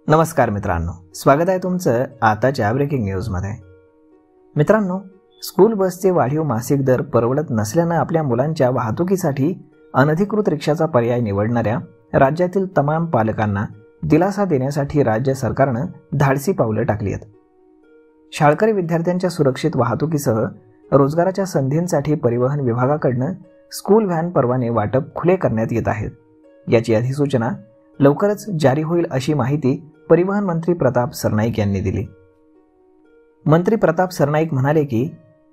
नमस्कार मित्रांनो, स्वागत आहे तुमचं आताच्या ब्रेकिंग न्यूजमध्ये। मित्रांनो, स्कूल बसचे वाढीव मासिक दर परवडत नसल्यानं आपल्या मुलांच्या वाहतुकीसाठी अनधिकृत रिक्षाचा पर्याय निवडणाऱ्या राज्यातील तमाम पालकांना दिलासा देण्यासाठी राज्य सरकारनं धाडसी पावलं टाकली आहेत। शाळकरी विद्यार्थ्यांच्या सुरक्षित वाहतुकीसह रोजगाराच्या संधींसाठी परिवहन विभागाकडून स्कूल व्हॅन परवाने वाटप खुले करण्यात येत आहेत। याची अधिसूचना लवकरच जारी होईल अशी माहिती परिवहन मंत्री प्रताप सरनाईक यांनी दिली। मंत्री प्रताप सरनाईक म्हणाले की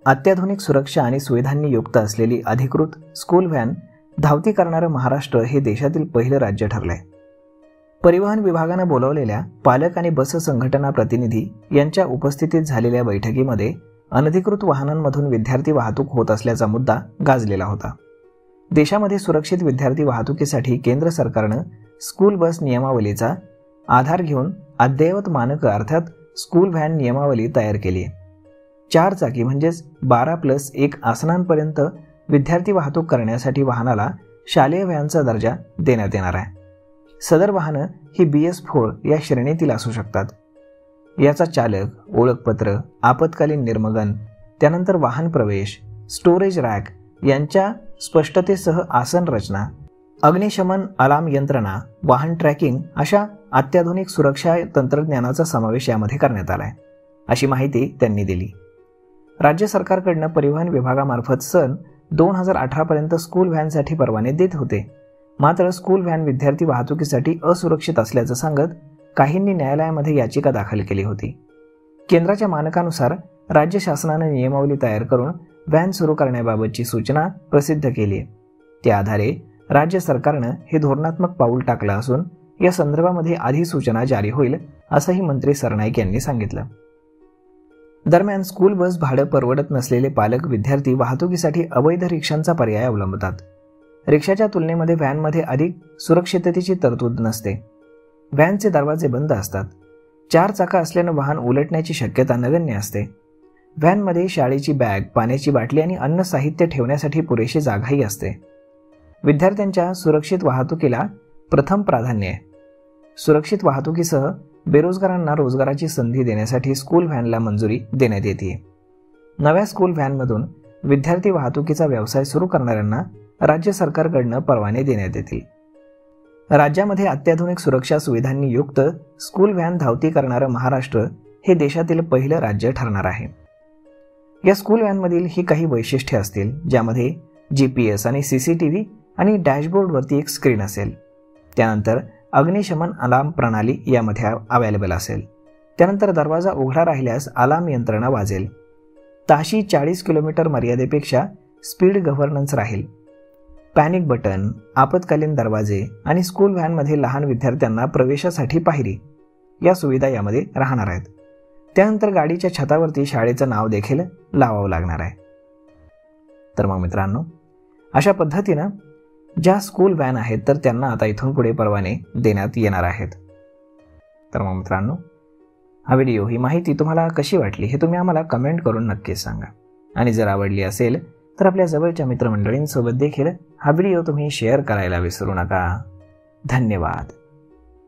अत्याधुनिक सुरक्षा आणि सुविधांनी युक्त असलेली अधिकृत स्कूल व्हॅन धावती करणारं महाराष्ट्र हे देशातील पहिलं राज्य ठरलंय। परिवहन विभागानं बोलावलेल्या पालक आणि बस संघटना प्रतिनिधी यांच्या उपस्थितीत झालेल्या बैठकीमध्ये अनधिकृत वाहनांमधून विद्यार्थी वाहतूक होत असल्याचा मुद्दा गाजलेला होता। देशामध्ये सुरक्षित विद्यार्थी वाहतुकीसाठी केंद्र सरकारनं स्कूल बस नियमावलीचा आधार घेऊन अद्ययावत मानक अर्थात स्कूल व्हॅन नियमावली तयार केली आहे। 4 चाकी म्हणजेच 12+1 आसनांपर्यंत विद्यार्थी वाहतूक करण्यासाठी वाहनाला शालेय व्हॅनचा दर्जा देण्यात येणार आहे। सदर वाहनं ही BS4 या श्रेणीतील असू शकतात। याचा चालक, ओळखपत्र, आपत्कालीन निर्गमन, त्यानंतर वाहन प्रवेश, स्टोरेज रॅक यांच्या स्पष्टतेसह आसन रचना, अग्निशमन अलार्म यंत्रणा, वाहन ट्रॅकिंग अशा अत्याधुनिक सुरक्षा तंत्रज्ञानाचा समावेश यामध्ये करण्यात आलाय, अशी माहिती त्यांनी दिली। राज्य सरकारकडून परिवहन विभागामार्फत सन 2018 पर्यंत स्कूल व्हॅनसाठी परवाने देत होते। मात्र स्कूल व्हॅन विद्यार्थी वाहतुकीसाठी असुरक्षित असल्याचं सांगत काहींनी न्यायालयामध्ये याचिका दाखल केली होती। केंद्राच्या मानकानुसार राज्य शासनाने नियमावली तयार करून व्हॅन सुरू करण्याबाबतची सूचना प्रसिद्ध केली आहे। त्या आधारे राज्य सरकारनं हे धोरणात्मक पाऊल टाकलं असून या संदर्भामध्ये अधिसूचना जारी होईल असंही मंत्री सरनाईक यांनी सांगितलं। दरम्यान स्कूल बस भाडं परवडत नसलेले पालक विद्यार्थी वाहतुकीसाठी अवैध रिक्षांचा पर्याय अवलंबतात। रिक्षाच्या तुलनेमध्ये व्हॅनमध्ये अधिक सुरक्षिततेची तरतूद नसते। व्हॅनचे दरवाजे बंद असतात। 4 चाकं असल्यानं वाहन उलटण्याची शक्यता नगण्य असते। व्हॅनमध्ये शाळेची बॅग, पाण्याची बाटली आणि अन्न साहित्य ठेवण्यासाठी पुरेशी जागाही असते। विद्यार्थ्यांच्या सुरक्षित वाहतुकीला प्रथम प्राधान्य आहे। सुरक्षित वाहतुकीसह बेरोजगारांना रोजगाराची संधी देण्यासाठी स्कूल व्हॅनला मंजुरी देण्यात येते। नव्या स्कूल व्हॅनमधून विद्यार्थी वाहतुकीचा व्यवसाय सुरू करणाऱ्यांना राज्य सरकारकडून परवाने देण्यात येतील। राज्यामध्ये अत्याधुनिक सुरक्षा सुविधांनी युक्त स्कूल व्हॅन धावती करणारं महाराष्ट्र हे देशातील पहिलं राज्य ठरणार आहे। या स्कूल व्हॅनमधील ही काही वैशिष्ट्ये असतील, ज्यामध्ये GPS आणि CCTV आणि डॅशबोर्डवरती एक स्क्रीन असेल। त्यानंतर अग्निशमन अलार्म प्रणाली यामध्ये अवेलेबल असेल। त्यानंतर दरवाजा उघडा राहिल्यास अलार्म यंत्रणा वाजेल। ताशी 40 किलोमीटर मर्यादेपेक्षा स्पीड गव्हर्नन्स राहील। पॅनिक बटन, आपत्कालीन दरवाजे आणि स्कूल व्हॅनमध्ये लहान विद्यार्थ्यांना प्रवेशासाठी पायरी या सुविधा यामध्ये राहणार आहेत। त्यानंतर गाडीच्या छतावरती शाळेचं नाव देखील लावावं लागणार आहे। तर मग मित्रांनो, अशा पद्धतीनं ज्या स्कूल व्हॅन आहेत तर त्यांना आता इथून पुढे परवाने देण्यात येणार आहेत। तर मग मित्रांनो, हा व्हिडिओ, ही माहिती तुम्हाला कशी वाटली हे तुम्ही आम्हाला कमेंट करून नक्कीच सांगा। आणि जर आवडली असेल तर आपल्या जवळच्या मित्रमंडळींसोबत देखील हा व्हिडिओ तुम्ही शेअर करायला विसरू नका। धन्यवाद।